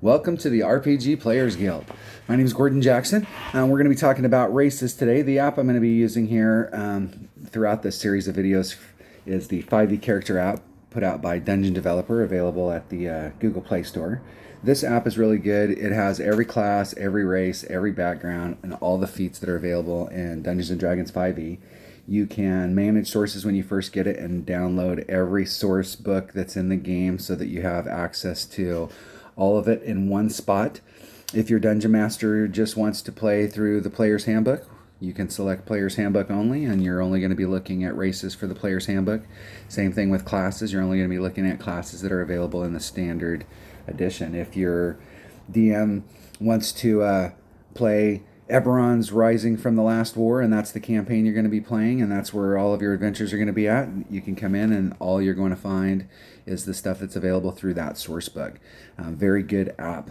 Welcome to the RPG Players Guild. My name is Gordon Jackson. We're going to be talking about races today. The app I'm going to be using here throughout this series of videos is the 5e character app put out by Dungeon Developer, available at the Google Play Store. This app is really good. It has every class, every race, every background, and all the feats that are available in Dungeons & Dragons 5e. You can manage sources when you first get it and download every source book that's in the game so that you have access to all of it in one spot. If your dungeon master just wants to play through the player's handbook, you can select player's handbook only, and you're only going to be looking at races for the player's handbook. Same thing with classes. You're only going to be looking at classes that are available in the standard edition. If your DM wants to play Eberron's Rising from the Last War, and that's the campaign you're going to be playing, and that's where all of your adventures are going to be at, you can come in and all you're going to find is the stuff that's available through that source book. Very good app.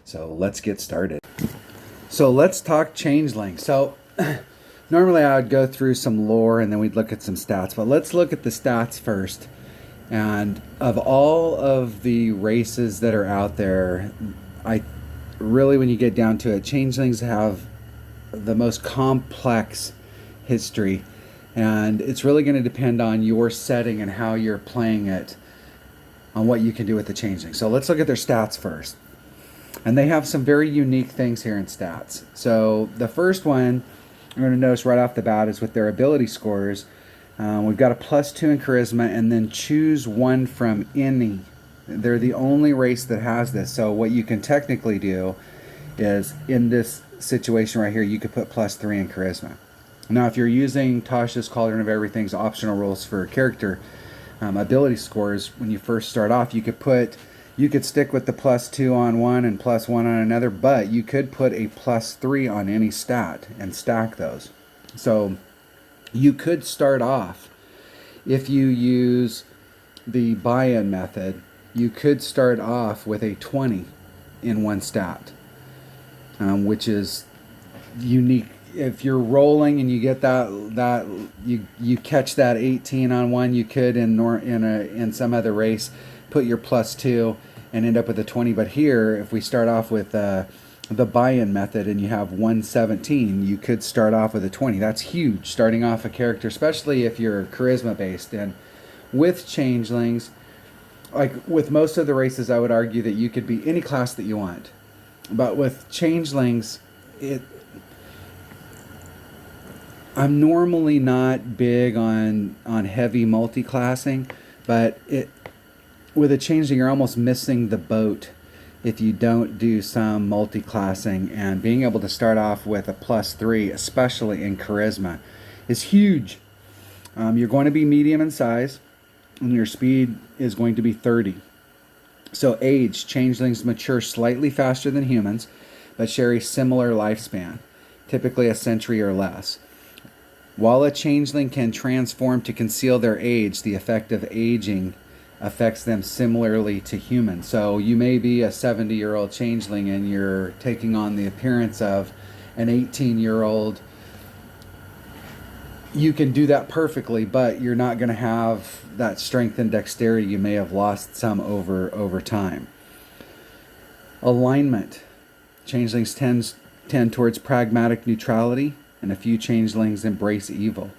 So let's get started. So let's talk Changelings. So normally I would go through some lore and then we'd look at some stats, but let's look at the stats first. And of all of the races that are out there, when you get down to it, Changelings have the most complex history, and it's really going to depend on your setting and how you're playing it on what you can do with the Changeling. So let's look at their stats first, and they have some very unique things here in stats. So the first one you're going to notice right off the bat is with their ability scores. We've got a +2 in charisma, and then choose one from any. They're the only race that has this. So what you can technically do is, in this situation right here, you could put +3 in charisma. Now, if you're using Tasha's Cauldron of Everything's optional rules for character ability scores, when you first start off, you could stick with the +2 on one and +1 on another, but you could put a +3 on any stat and stack those. So you could start off, if you use the buy-in method, you could start off with a 20 in one stat, which is unique. If you're rolling and you get that you catch that 18 on one, you could in some other race put your +2 and end up with a 20. But here, if we start off with the buy-in method and you have 117, you could start off with a 20. That's huge, starting off a character, especially if you're charisma based. And with Changelings, like with most of the races, I would argue that you could be any class that you want. But with Changelings, I'm normally not big on heavy multi-classing, but with a Changeling, you're almost missing the boat if you don't do some multi-classing. And being able to start off with a +3, especially in charisma, is huge. You're going to be medium in size, and your speed is going to be 30. So age, Changelings mature slightly faster than humans, but share a similar lifespan, typically a century or less. While a Changeling can transform to conceal their age, the effect of aging affects them similarly to humans. So you may be a 70-year-old Changeling and you're taking on the appearance of an 18-year-old. You can do that perfectly, but you're not going to have that strength and dexterity. You may have lost some over time. Alignment. Changelings tend towards pragmatic neutrality, and a few Changelings embrace evil.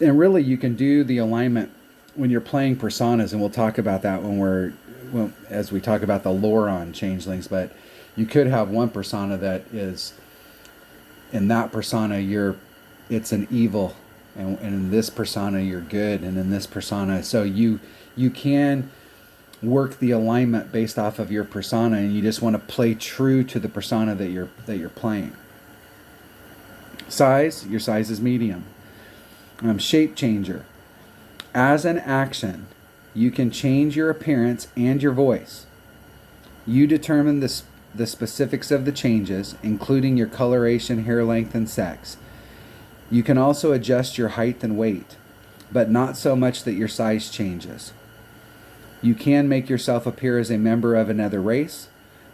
And really, you can do the alignment when you're playing personas, and we'll talk about that as we talk about the lore on Changelings. But you could have one persona that is, in that persona, it's an evil, and in this persona you're good, and in this persona, so you can work the alignment based off of your persona, and you just want to play true to the persona that you're playing. Size, your size is medium. Shape changer. As an action, you can change your appearance and your voice. You determine the specifics of the changes, including your coloration, hair length, and sex. You can also adjust your height and weight, but not so much that your size changes. You can make yourself appear as a member of another race,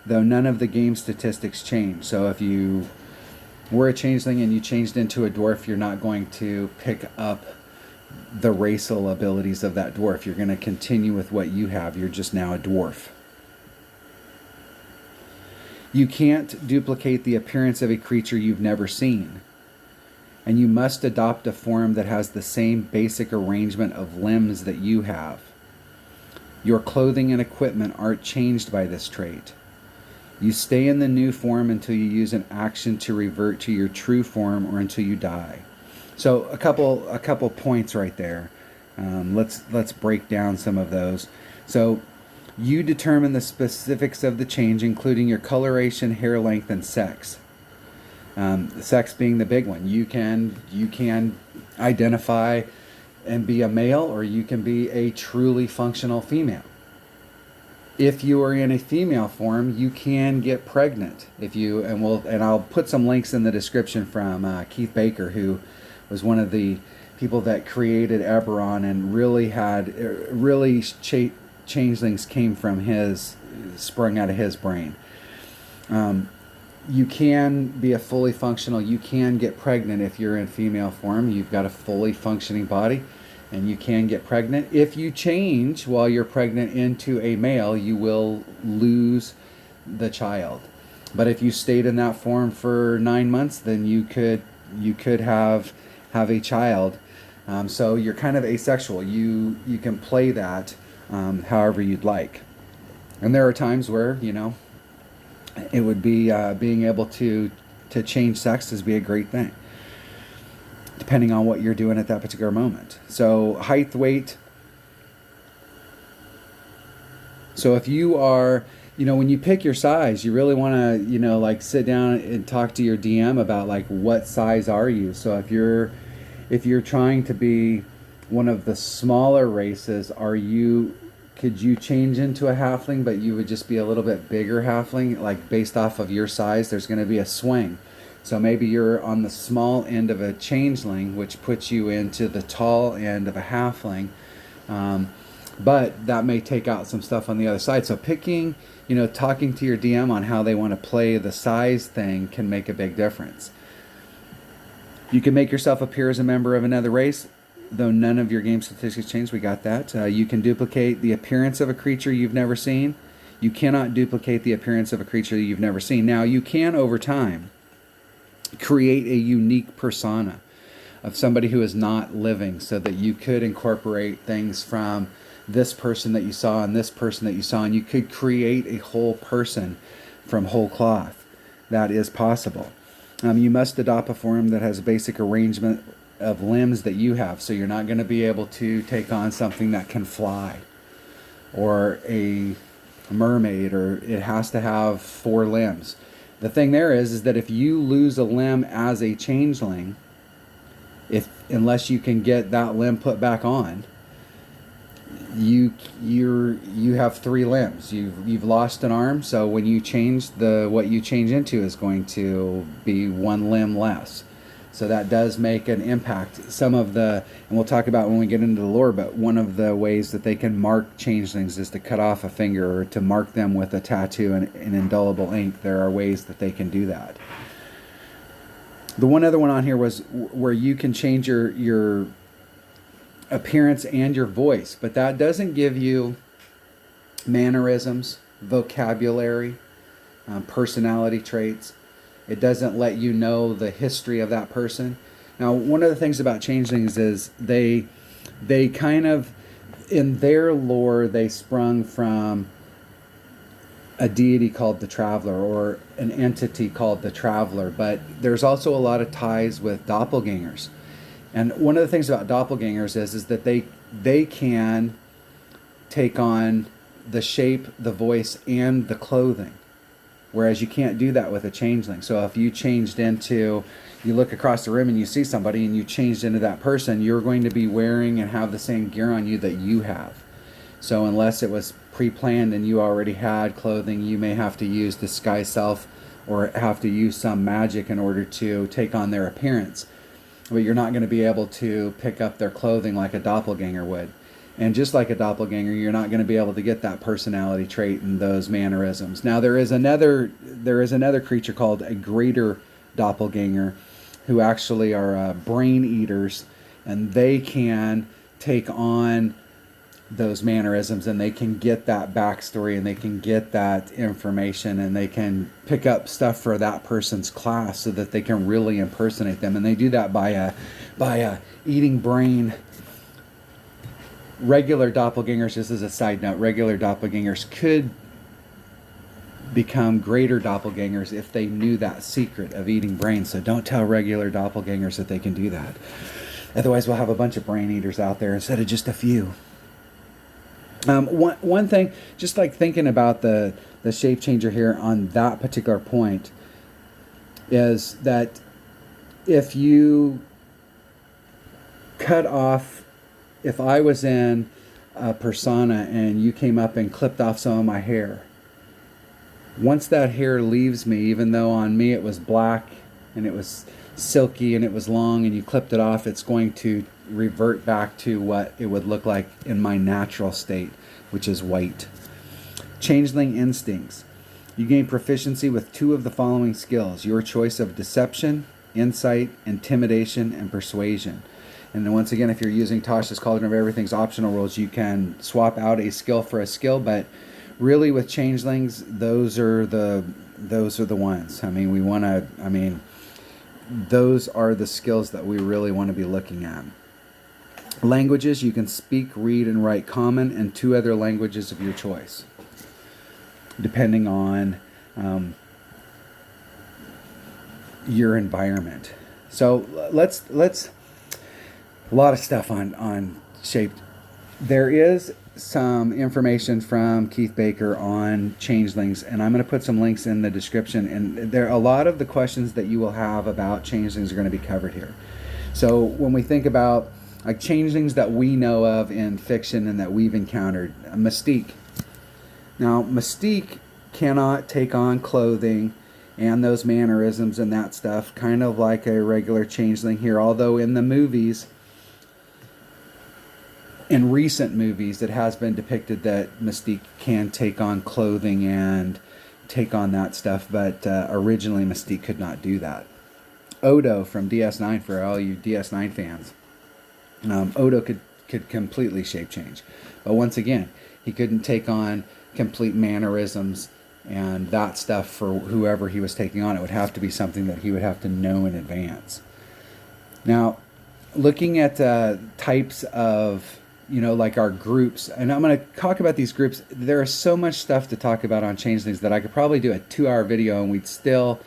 though none of the game statistics change. So if you were a Changeling and you changed into a dwarf, you're not going to pick up the racial abilities of that dwarf. You're going to continue with what you have. You're just now a dwarf. You can't duplicate the appearance of a creature you've never seen. And you must adopt a form that has the same basic arrangement of limbs that you have. Your clothing and equipment aren't changed by this trait. You stay in the new form until you use an action to revert to your true form or until you die. So a couple points right there. Let's break down some of those. So you determine the specifics of the change, including your coloration, hair length, and sex. Sex being the big one. You can identify and be a male, or you can be a truly functional female. If you are in a female form, you can get pregnant. And I'll put some links in the description from Keith Baker, who was one of the people that created Eberron and really changelings came from sprung out of his brain. You can be a fully functional, you can get pregnant if you're in female form. You've got a fully functioning body and you can get pregnant. If you change while you're pregnant into a male, you will lose the child. But if you stayed in that form for 9 months, then you could have a child. So you're kind of asexual. You can play that however you'd like. And there are times where, it would be being able to change sexes be a great thing, depending on what you're doing at that particular moment. So height, weight. So if you are, when you pick your size, you really want to, like sit down and talk to your DM about like what size are you. So if you're trying to be one of the smaller races, could you change into a halfling, but you would just be a little bit bigger halfling, like based off of your size? There's going to be a swing. So maybe you're on the small end of a changeling, which puts you into the tall end of a halfling. But that may take out some stuff on the other side. So picking, talking to your DM on how they want to play the size thing can make a big difference. You can make yourself appear as a member of another race, though none of your game statistics change. We got that. You can duplicate the appearance of a creature you've never seen. You cannot duplicate the appearance of a creature you've never seen. Now, you can, over time, create a unique persona of somebody who is not living, so that you could incorporate things from this person that you saw and this person that you saw, and you could create a whole person from whole cloth. That is possible. You must adopt a form that has a basic arrangement of limbs that you have. So you're not going to be able to take on something that can fly, or a mermaid, or it has to have 4 limbs. The thing there is that if you lose a limb as a changeling, unless you can get that limb put back on, you have 3 limbs. You've lost an arm, so when you change, what you change into is going to be 1 limb less. So that does make an impact. And we'll talk about when we get into the lore, but one of the ways that they can mark changelings is to cut off a finger, or to mark them with a tattoo and indelible ink. There are ways that they can do that. The one other one on here was where you can change your appearance and your voice, but that doesn't give you mannerisms, vocabulary, personality traits. It doesn't let you know the history of that person. Now, one of the things about changelings is they kind of, in their lore, they sprung from a deity called the Traveler, or an entity called the Traveler. But there's also a lot of ties with doppelgangers. And one of the things about doppelgangers is that they can take on the shape, the voice, and the clothing. Whereas you can't do that with a changeling. So if you you look across the room and you see somebody and you changed into that person, you're going to be wearing and have the same gear on you that you have. So unless it was pre-planned and you already had clothing, you may have to use disguise self, or have to use some magic in order to take on their appearance. But you're not going to be able to pick up their clothing like a doppelganger would. And just like a doppelganger, you're not going to be able to get that personality trait and those mannerisms. Now, there is another creature called a greater doppelganger, who actually are brain eaters, and they can take on those mannerisms, and they can get that backstory, and they can get that information, and they can pick up stuff for that person's class so that they can really impersonate them. And they do that by eating brain. Regular doppelgangers, just as a side note, regular doppelgangers could become greater doppelgangers if they knew that secret of eating brain. So don't tell regular doppelgangers that they can do that. Otherwise, we'll have a bunch of brain eaters out there instead of just a few. One thing, just like thinking about the shape changer here on that particular point, is that if you cut off, if I was in a persona and you came up and clipped off some of my hair, once that hair leaves me, even though on me it was black and it was silky and it was long, and you clipped it off, it's going to revert back to what it would look like in my natural state, which is white. Changeling Instincts. You gain proficiency with 2 of the following skills: your choice of deception, insight, intimidation, and persuasion. And then once again, if you're using Tasha's Cauldron of Everything's optional rules, you can swap out a skill for a skill, but really with changelings, those are the ones. Those are the skills that we really want to be looking at. Languages, you can speak, read, and write Common and 2 other languages of your choice, depending on your environment. So let's a lot of stuff on shape. There is some information from Keith Baker on changelings, and I'm going to put some links in the description. And there, a lot of the questions that you will have about changelings are going to be covered here. So when we think about like changelings that we know of in fiction and that we've encountered, Mystique. Now, Mystique cannot take on clothing and those mannerisms and that stuff, kind of like a regular changeling here. Although in the movies, in recent movies, it has been depicted that Mystique can take on clothing and take on that stuff, but originally Mystique could not do that. Odo from DS9, for all you DS9 fans. Odo could completely shape change. But once again, he couldn't take on complete mannerisms and that stuff for whoever he was taking on. It would have to be something that he would have to know in advance. Now, looking at types of, like our groups, and I'm going to talk about these groups. There is so much stuff to talk about on changelings that I could probably do a 2-hour video and we'd still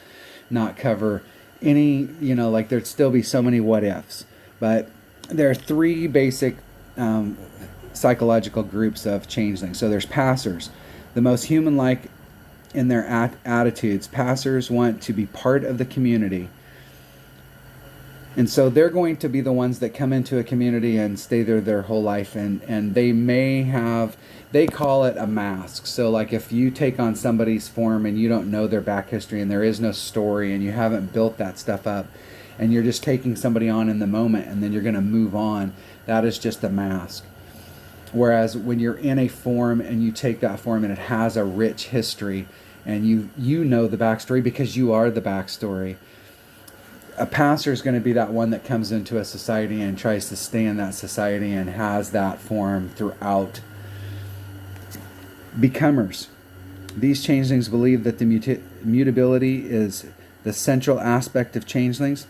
not cover any, like there'd still be so many what ifs. But there are 3 basic psychological groups of changelings. So there's passers, the most human-like in their attitudes. Passers want to be part of the community. And so they're going to be the ones that come into a community and stay there their whole life. And they may have, they call it a mask. So like if you take on somebody's form and you don't know their back history and there is no story and you haven't built that stuff up, and you're just taking somebody on in the moment and then you're going to move on, that is just a mask. Whereas when you're in a form and you take that form and it has a rich history and you know the backstory because you are the backstory, a passer is going to be that one that comes into a society and tries to stay in that society and has that form throughout. Becomers. These changelings believe that the mutability is the central aspect of changelings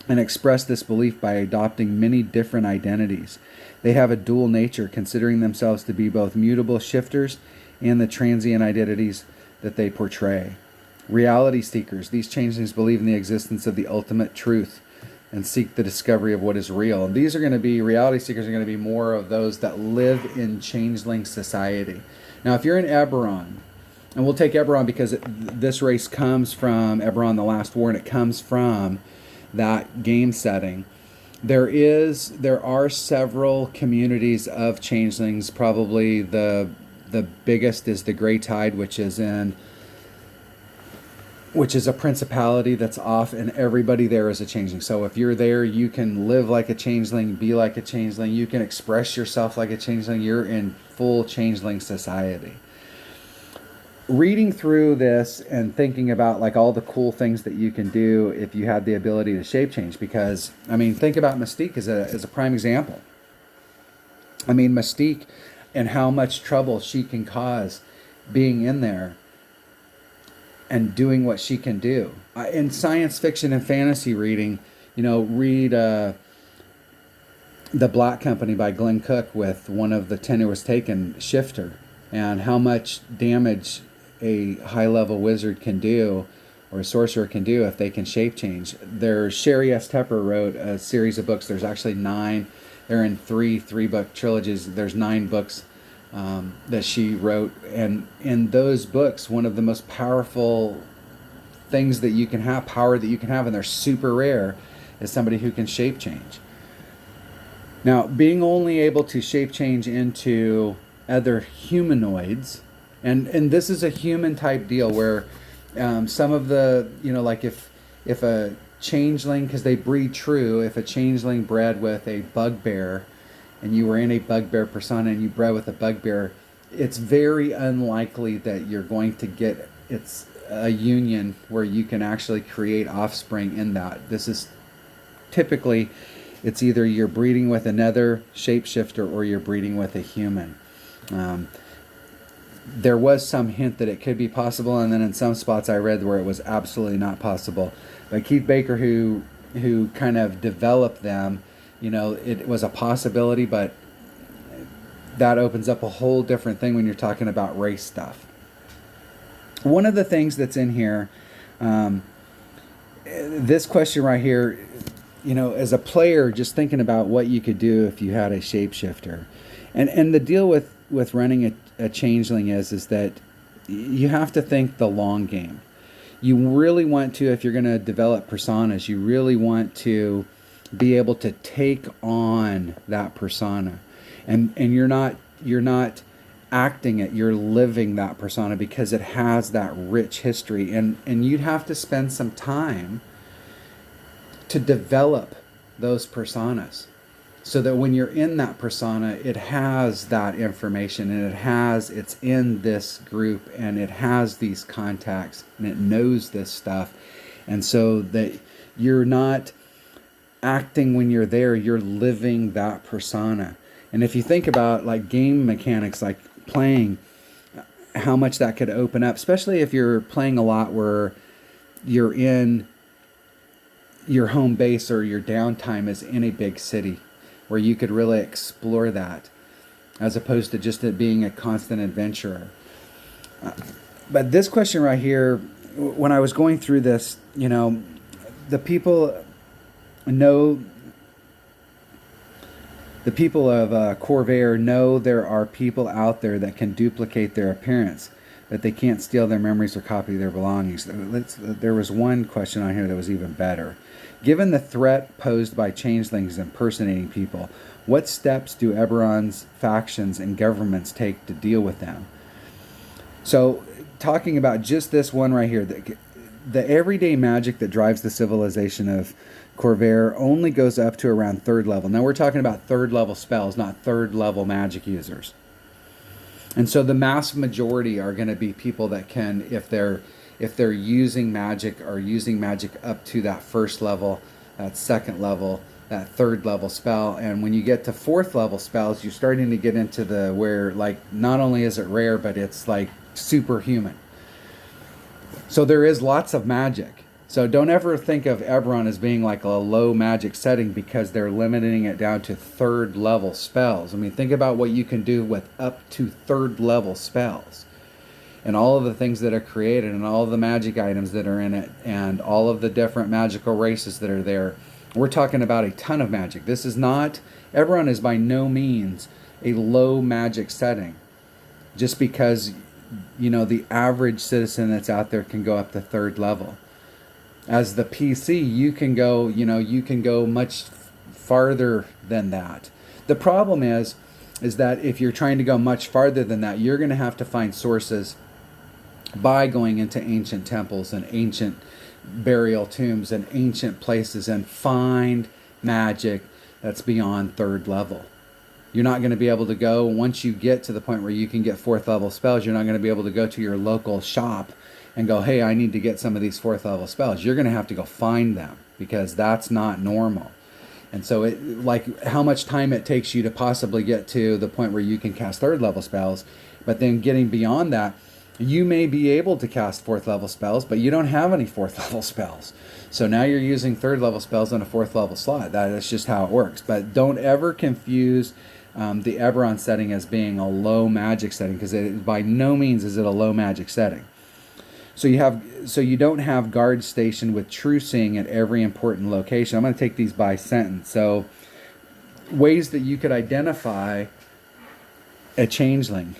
and express this belief by adopting many different identities. They have a dual nature, considering themselves to be both mutable shifters and the transient identities that they portray. Reality seekers. These changelings believe in the existence of the ultimate truth and seek the discovery of what is real. And these are going to be, reality seekers are going to be more of those that live in changeling society. Now, if you're in Eberron, and we'll take Eberron because this race comes from Eberron the Last War, and it comes from that game setting. There are several communities of changelings. Probably the biggest is the Grey Tide, which is a principality that's off, and everybody there is a changeling. So if you're there, you can live like a changeling, be like a changeling, you can express yourself like a changeling. You're in full changeling society. Reading through this and thinking about like all the cool things that you can do if you had the ability to shape change, because I mean, think about Mystique as a prime example. I mean, Mystique and how much trouble she can cause being in there and doing what she can do. In science fiction and fantasy reading, read The Black Company by Glenn Cook with one of the 10 Who Was Taken, Shifter, and how much damage a high-level wizard can do or a sorcerer can do if they can shape change. Sherry S. Tepper wrote a series of books. There's actually 9. They're in three-book trilogies. There's 9 books that she wrote. And in those books, one of the most powerful things that you can have, power that you can have, and they're super rare, is somebody who can shape change. Now, being only able to shape change into other humanoids, and this is a human type deal where some of the, like if a changeling, because they breed true, if a changeling bred with a bugbear and you were in a bugbear persona and you bred with a bugbear, it's very unlikely that you're going to get a union where you can actually create offspring in that. This is typically, it's either you're breeding with another shapeshifter or you're breeding with a human. There was some hint that it could be possible, and then in some spots I read where it was absolutely not possible. But Keith Baker, who kind of developed them, it was a possibility, but that opens up a whole different thing when you're talking about race stuff. One of the things that's in here, this question right here, as a player, just thinking about what you could do if you had a shapeshifter. And the deal with running a changeling is that you have to think the long game. You really want to, if you're going to develop personas, you really want to be able to take on that persona. And you're not acting it, you're living that persona because it has that rich history. And you'd have to spend some time to develop those personas so that when you're in that persona, it has that information and it's in this group and it has these contacts and it knows this stuff. And so that you're not acting when you're there, you're living that persona. And if you think about like game mechanics, like playing, how much that could open up, especially if you're playing a lot where you're in your home base or your downtime is in a big city, where you could really explore that as opposed to just it being a constant adventurer. But this question right here, when I was going through this, the people of Corvair know there are people out there that can duplicate their appearance, but they can't steal their memories or copy their belongings. There was one question on here that was even better. Given the threat posed by changelings impersonating people, what steps do Eberron's factions and governments take to deal with them? So, talking about just this one right here, the everyday magic that drives the civilization of Corvair only goes up to around 3rd level. Now we're talking about 3rd level spells, not 3rd level magic users. And so the mass majority are going to be people that can, if they're using magic, are using magic up to that 1st level, that 2nd level, that 3rd level spell. And when you get to 4th level spells, you're starting to get into where like not only is it rare, but it's like superhuman. So there is lots of magic. So don't ever think of Eberron as being like a low magic setting because they're limiting it down to 3rd level spells. I mean, think about what you can do with up to 3rd level spells. And all of the things that are created and all of the magic items that are in it and all of the different magical races that are there. We're talking about a ton of magic. This is not, Eberron is by no means a low magic setting. Just because, the average citizen that's out there can go up to 3rd level. As the PC, you can go much farther than that. The problem is that if you're trying to go much farther than that, you're going to have to find sources by going into ancient temples and ancient burial tombs and ancient places and find magic that's beyond 3rd level. You're not going to be able to go, once you get to the point where you can get 4th level spells, you're not going to be able to go to your local shop and go, hey, I need to get some of these 4th level spells. You're going to have to go find them because that's not normal. And so it, like how much time it takes you to possibly get to the point where you can cast 3rd level spells. But then getting beyond that, you may be able to cast 4th level spells, but you don't have any 4th level spells. So now you're using 3rd level spells on a 4th level slot. That's just how it works. But don't ever confuse the Eberron setting as being a low magic setting, because by no means is it a low magic setting. So you don't have guards stationed with true seeing at every important location. I'm going to take these by sentence. So ways that you could identify a changeling.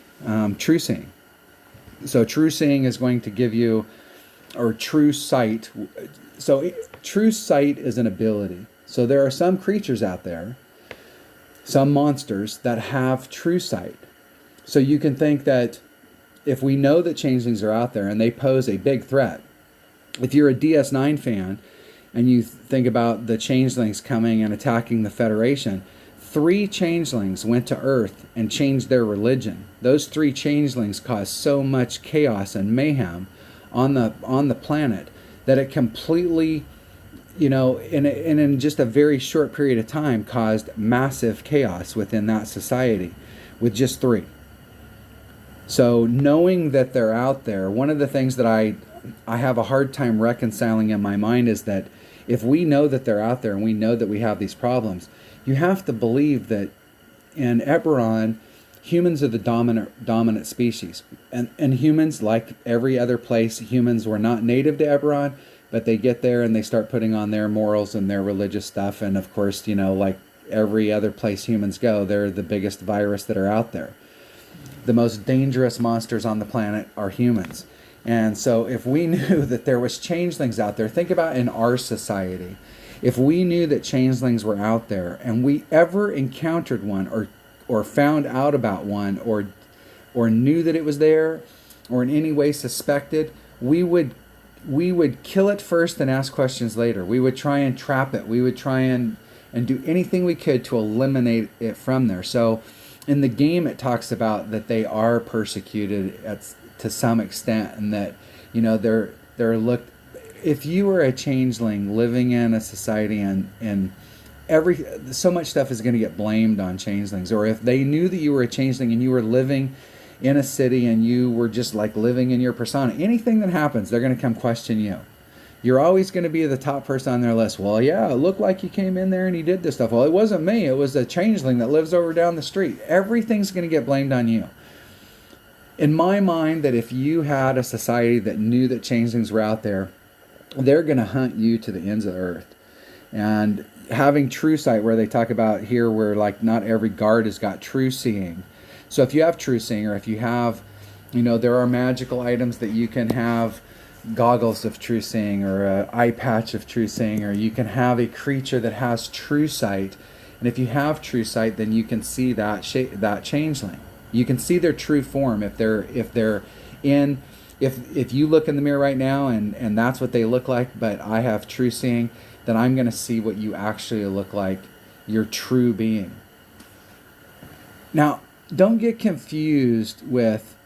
True seeing. So true seeing is going to give you, or true sight. So true sight is an ability. So there are some creatures out there, some monsters that have true sight. So you can think that if we know that changelings are out there and they pose a big threat, if you're a DS9 fan and you think about the changelings coming and attacking the Federation, 3 changelings went to Earth and changed their religion. Those 3 changelings caused so much chaos and mayhem on the planet that it completely, in just a very short period of time, caused massive chaos within that society with just 3. So knowing that they're out there, one of the things that I have a hard time reconciling in my mind is that if we know that they're out there and we know that we have these problems, you have to believe that in Eberron, humans are the dominant species. And humans, like every other place, humans were not native to Eberron, but they get there and they start putting on their morals and their religious stuff. And of course, like every other place humans go, they're the biggest virus that are out there. The most dangerous monsters on the planet are humans. And so if we knew that there was changelings out there, think about in our society. If we knew that changelings were out there and we ever encountered one or found out about one or knew that it was there or in any way suspected, we would kill it first and ask questions later. We would try and trap it. We would try and do anything we could to eliminate it from there. So in the game, it talks about that they are persecuted to some extent, and that they're looked. If you were a changeling living in a society and so much stuff is going to get blamed on changelings, or if they knew that you were a changeling and you were living in a city and you were just like living in your persona, anything that happens, they're going to come question you. You're always going to be the top person on their list. Well, yeah, it looked like he came in there and he did this stuff. Well, it wasn't me. It was a changeling that lives over down the street. Everything's going to get blamed on you. In my mind, that if you had a society that knew that changelings were out there, they're going to hunt you to the ends of the earth. And having true sight, where they talk about here where like not every guard has got true seeing. So if you have true seeing, or if you have, there are magical items that you can have, goggles of true seeing or an eye patch of true seeing, or you can have a creature that has true sight. And if you have true sight, then you can see that changeling. You can see their true form if you look in the mirror right now and that's what they look like, but I have true seeing, then I'm going to see what you actually look like, your true being. Now, don't get confused with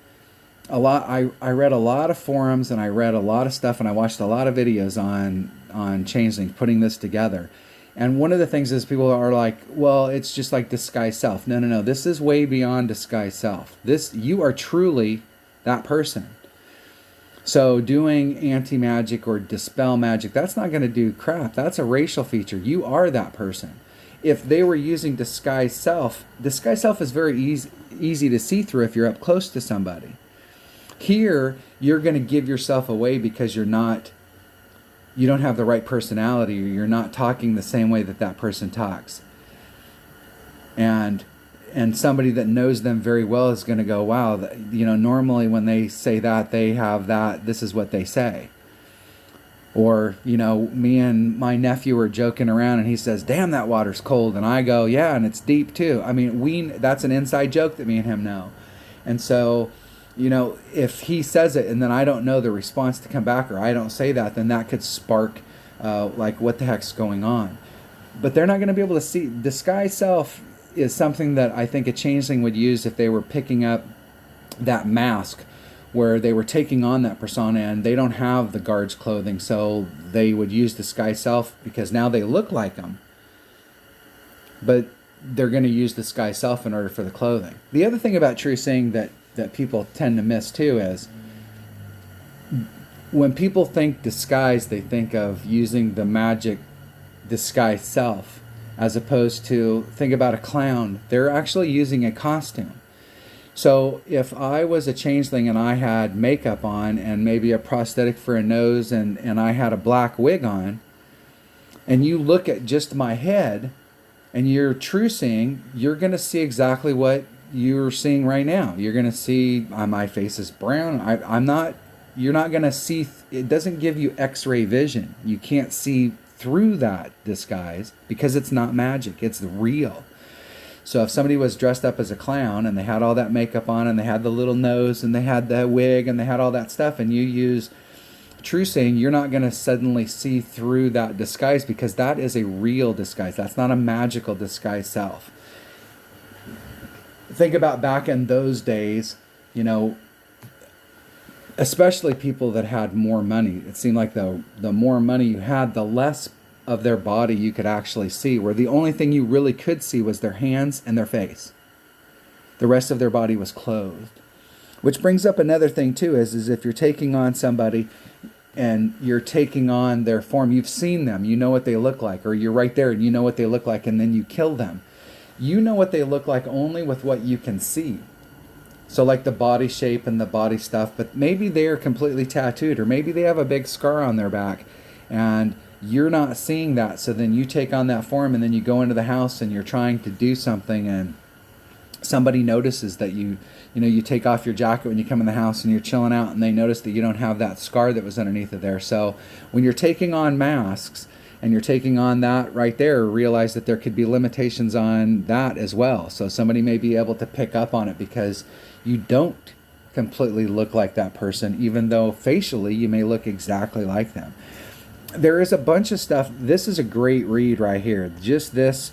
a lot. I read a lot of forums and I read a lot of stuff and I watched a lot of videos on Changeling putting this together. And one of the things is people are like, well, it's just like disguise self. No. This is way beyond disguise self. You are truly that person. So doing anti-magic or dispel magic, that's not going to do crap. That's a racial feature. You are that person. If they were using disguise self is very easy to see through if you're up close to somebody. Here, you're going to give yourself away because you don't have the right personality, or you're not talking the same way that person talks. And somebody that knows them very well is going to go, wow, normally when they say that, they have that, this is what they say. Or, me and my nephew are joking around and he says, damn, that water's cold. And I go, yeah, and it's deep too. I mean, that's an inside joke that me and him know. And so, if he says it and then I don't know the response to come back, or I don't say that, then that could spark like what the heck's going on. But they're not going to be able to see. Disguise self is something that I think a changeling would use if they were picking up that mask where they were taking on that persona and they don't have the guard's clothing, so they would use disguise self because now they look like them. but they're going to use disguise self in order for the clothing. The other thing about true seeing that people tend to miss too is when people think disguise, they think of using the magic disguise self, as opposed to, think about a clown. They're actually using a costume. So if I was a changeling and I had makeup on and maybe a prosthetic for a nose and I had a black wig on, and you look at just my head and you're true seeing, you're going to see exactly what you're seeing right now. You're going to see my face is brown. You're not going to see, it doesn't give you x-ray vision. You can't see through that disguise because it's not magic, it's real. So if somebody was dressed up as a clown and they had all that makeup on and they had the little nose and they had the wig and they had all that stuff, and you use true seeing, you're not going to suddenly see through that disguise because that is a real disguise. That's not a magical disguise self. Think about back in those days, you know, especially people that had more money. It seemed like the more money you had, the less of their body you could actually see, where the only thing you really could see was their hands and their face. The rest of their body was clothed. Which brings up another thing too, is if you're taking on somebody and you're taking on their form, you've seen them, you know what they look like, or you're right there and you know what they look like, and then you kill them. You know what they look like only with what you can see. So like the body shape and the body stuff, but maybe they are completely tattooed, or maybe they have a big scar on their back and you're not seeing that. So then you take on that form and then you go into the house and you're trying to do something and somebody notices that you take off your jacket when you come in the house and you're chilling out, and they notice that you don't have that scar that was underneath of there. So when you're taking on masks and you're taking on that right there, realize that there could be limitations on that as well. So somebody may be able to pick up on it because you don't completely look like that person, even though facially you may look exactly like them. There is a bunch of stuff. This is a great read right here. Just this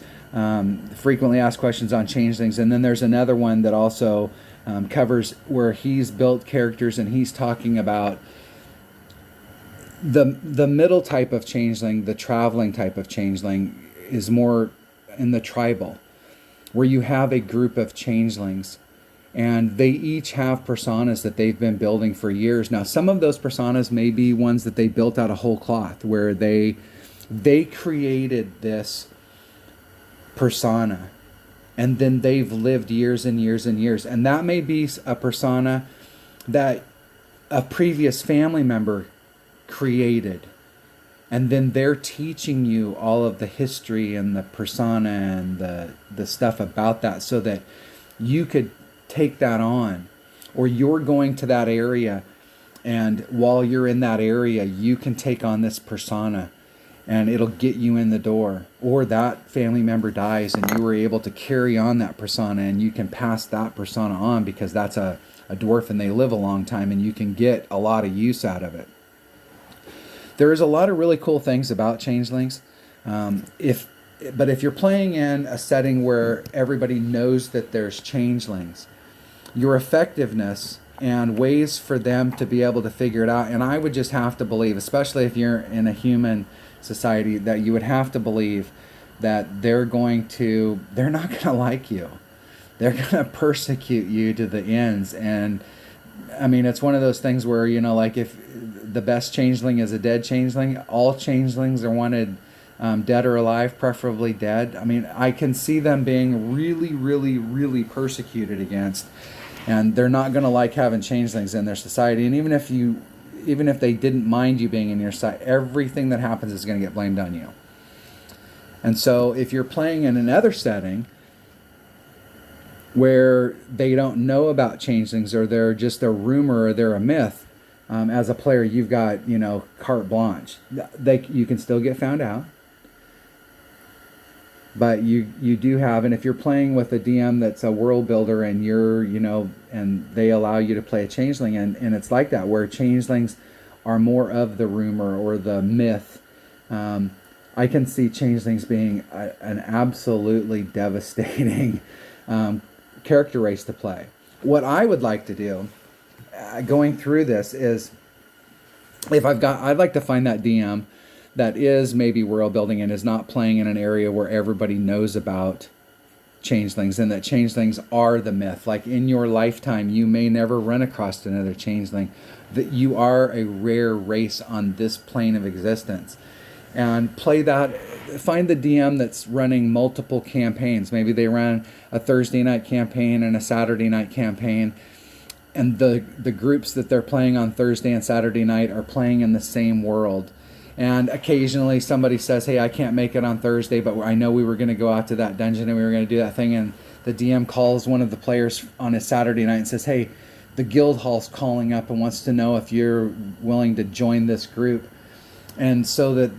frequently asked questions on changelings. And then there's another one that also covers where he's built characters and he's talking about the middle type of changeling, the traveling type of changeling, is more in the tribal, where you have a group of changelings and they each have personas that they've been building for years. Now, some of those personas may be ones that they built out of whole cloth, where they created this persona and then they've lived years and years and years. And that may be a persona that a previous family member created. And then they're teaching you all of the history and the persona and the stuff about that so that you could take that on. Or you're going to that area, and while you're in that area, you can take on this persona and it'll get you in the door. Or that family member dies and you were able to carry on that persona and you can pass that persona on because that's a dwarf and they live a long time and you can get a lot of use out of it. There is a lot of really cool things about changelings. But if you're playing in a setting where everybody knows that there's changelings, your effectiveness and ways for them to be able to figure it out, and I would just have to believe, especially if you're in a human society, that you would have to believe that they're not going to like you. They're going to persecute you to the ends. And I mean, it's one of those things where, like if the best changeling is a dead changeling, all changelings are wanted dead or alive, preferably dead. I mean, I can see them being really, really, really persecuted against, and they're not going to like having changelings in their society. And even if they didn't mind you being in your society, everything that happens is going to get blamed on you. And so if you're playing in another setting where they don't know about changelings, or they're just a rumor, or they're a myth, as a player, you've got, carte blanche. You can still get found out. But you do have, and if you're playing with a DM that's a world builder and you're, and they allow you to play a changeling, and it's like that, where changelings are more of the rumor or the myth. I can see changelings being an absolutely devastating character race to play. What I would like to do, going through this, is I'd like to find that DM that is maybe world building and is not playing in an area where everybody knows about changelings, and that changelings are the myth. Like in your lifetime, you may never run across another changeling, that you are a rare race on this plane of existence. And play that, find the DM that's running multiple campaigns. Maybe they run a Thursday night campaign and a Saturday night campaign, and the groups that they're playing on Thursday and Saturday night are playing in the same world. And occasionally somebody says, hey, I can't make it on Thursday, but I know we were going to go out to that dungeon and we were going to do that thing. And the DM calls one of the players on a Saturday night and says, hey, the guild hall's calling up and wants to know if you're willing to join this group. And so that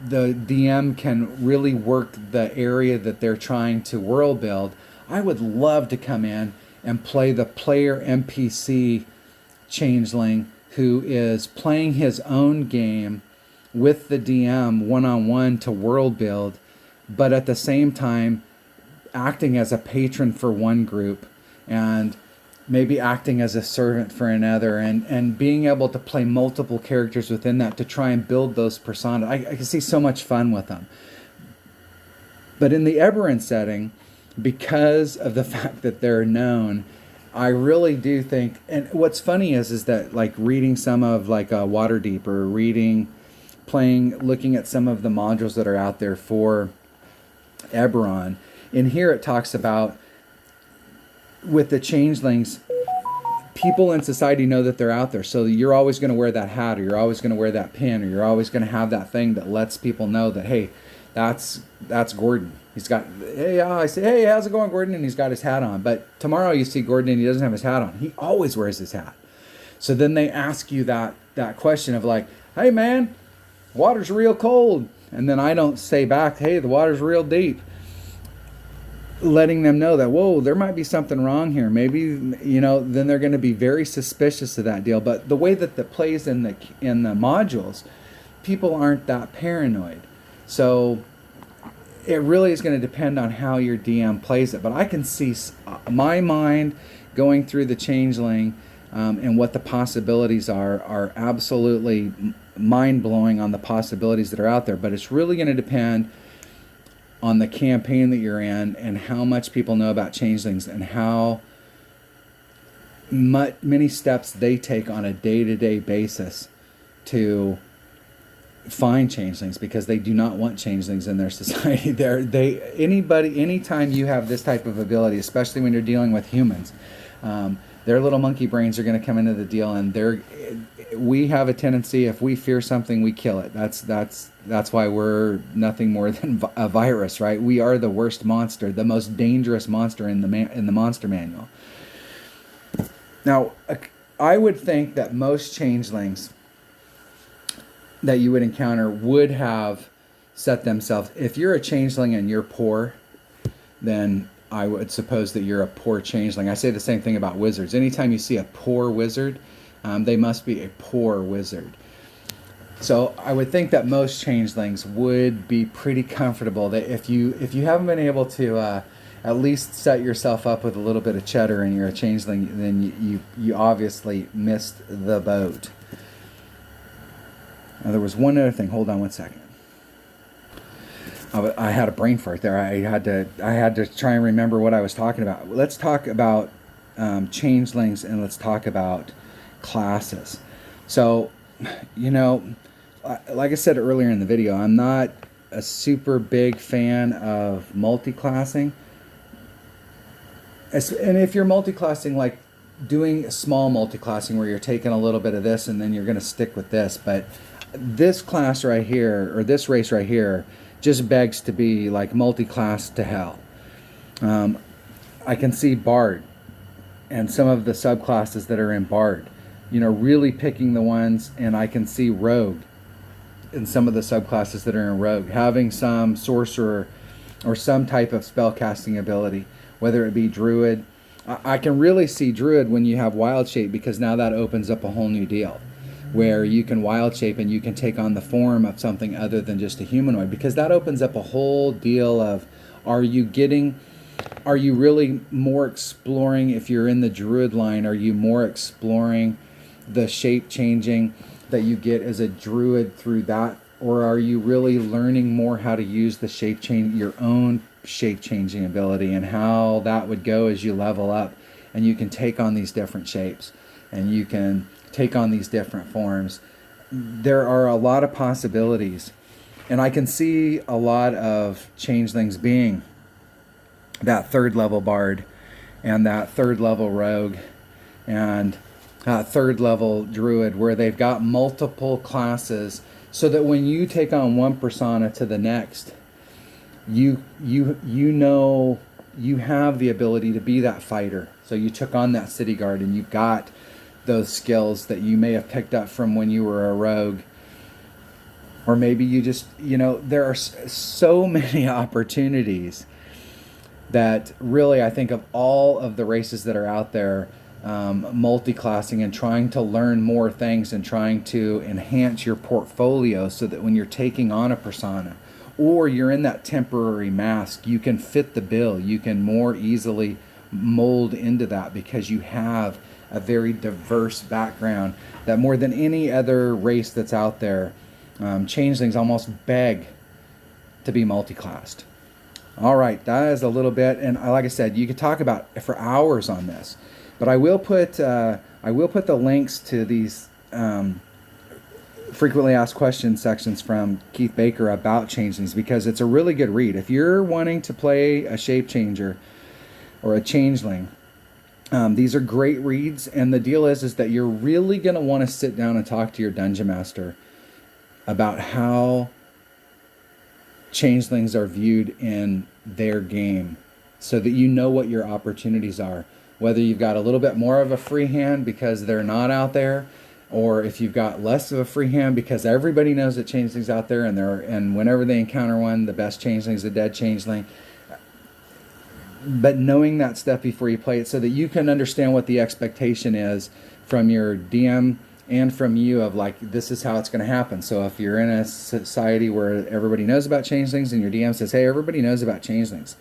the DM can really work the area that they're trying to world build. I would love to come in and play the player NPC changeling who is playing his own game with the DM one-on-one to world build, but at the same time acting as a patron for one group and maybe acting as a servant for another, and being able to play multiple characters within that to try and build those personas. I can see so much fun with them. But in the Eberron setting, because of the fact that they're known, I really do think, and what's funny is that like reading some of like Waterdeep, or looking at some of the modules that are out there for Eberron, in here it talks about with the changelings, people in society know that they're out there. So you're always going to wear that hat, or you're always going to wear that pin, or you're always going to have that thing that lets people know that, hey, that's Gordon. He's got, hey, I say, hey, how's it going, Gordon? And he's got his hat on. But tomorrow you see Gordon and he doesn't have his hat on. He always wears his hat. So then they ask you that question of like, hey, man, water's real cold. And then I don't say back, hey, the water's real deep. Letting them know that, whoa, there might be something wrong here. Maybe, then they're going to be very suspicious of that deal. But the way that the plays in the modules, people aren't that paranoid. So it really is going to depend on how your DM plays it. But I can see my mind going through the changeling and what the possibilities are absolutely mind-blowing on the possibilities that are out there. But it's really going to depend on the campaign that you're in and how much people know about changelings and how many steps they take on a day-to-day basis to find changelings, because they do not want changelings in their society. Anytime you have this type of ability, especially when you're dealing with humans, their little monkey brains are going to come into the deal, and we have a tendency, if we fear something, we kill it. That's why we're nothing more than a virus, right? We are the worst monster, the most dangerous monster in the monster manual. Now, I would think that most changelings that you would encounter would have set themselves. If you're a changeling and you're poor, then I would suppose that you're a poor changeling. I say the same thing about wizards. Anytime you see a poor wizard, they must be a poor wizard. So I would think that most changelings would be pretty comfortable. That if you haven't been able to at least set yourself up with a little bit of cheddar and you're a changeling, then you obviously missed the boat. Now, there was one other thing. Hold on one second. I had a brain fart there. I had to try and remember what I was talking about. Let's talk about changelings, and let's talk about classes. So, like I said earlier in the video, I'm not a super big fan of multi-classing. And if you're multi-classing, like doing small multi-classing where you're taking a little bit of this and then you're going to stick with this, but this class right here, or this race right here, just begs to be like multi-class to hell. I can see Bard and some of the subclasses that are in Bard, really picking the ones, and I can see Rogue and some of the subclasses that are in Rogue having some sorcerer or some type of spellcasting ability, whether it be Druid. I can really see Druid when you have Wild Shape, because now that opens up a whole new deal where you can Wild Shape and you can take on the form of something other than just a humanoid, because that opens up a whole deal of, are you really more exploring, if you're in the Druid line, are you more exploring the shape changing that you get as a Druid through that or are you really learning more how to use the shape change, your own shape changing ability, and how that would go as you level up and you can take on these different shapes and you can take on these different forms? There are a lot of possibilities, and I can see a lot of changelings being that third level bard and that third level rogue and third level druid, where they've got multiple classes, so that when you take on one persona to the next, you know you have the ability to be that fighter. So you took on that city guard and you've got those skills that you may have picked up from when you were a rogue. Or maybe you just, there are so many opportunities that really, I think, of all of the races that are out there, multi-classing and trying to learn more things and trying to enhance your portfolio so that when you're taking on a persona or you're in that temporary mask, you can fit the bill. You can more easily mold into that because you have a very diverse background that more than any other race that's out there, changelings almost beg to be multi-classed. All right, that is a little bit, and like I said, you could talk about for hours on this, but I will put the links to these frequently asked questions sections from Keith Baker about changelings, because it's a really good read. If you're wanting to play a shape changer or a changeling, these are great reads, and the deal is that you're really going to want to sit down and talk to your dungeon master about how changelings are viewed in their game, so that you know what your opportunities are, whether you've got a little bit more of a free hand because they're not out there, or if you've got less of a free hand because everybody knows that changelings out there, and whenever they encounter one, the best changeling is a dead changeling. But knowing that stuff before you play it, so that you can understand what the expectation is from your DM and from you, of like, this is how it's going to happen. So if you're in a society where everybody knows about changelings and your DM says, hey, everybody knows about changelings,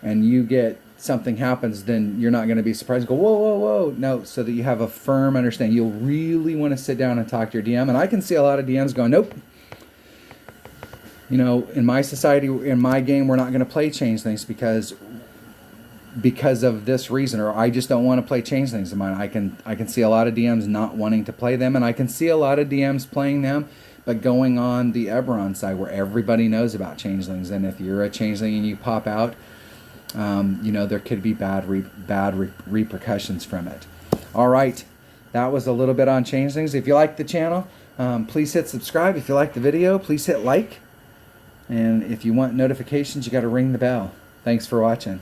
and you get something happens, then you're not going to be surprised and go, whoa, whoa, whoa. No, so that you have a firm understanding. You'll really want to sit down and talk to your DM. And I can see a lot of DMs going, nope. In my society, in my game, we're not going to play changelings because of this reason, or I just don't want to play changelings of mine. I can see a lot of DMs not wanting to play them, and I can see a lot of DMs playing them, but going on the Eberron side where everybody knows about changelings, and if you're a changeling and you pop out, there could be bad repercussions from it. All right, that was a little bit on changelings. If you like the channel, please hit subscribe. If you like the video, please hit like, and if you want notifications, you got to ring the bell. Thanks for watching.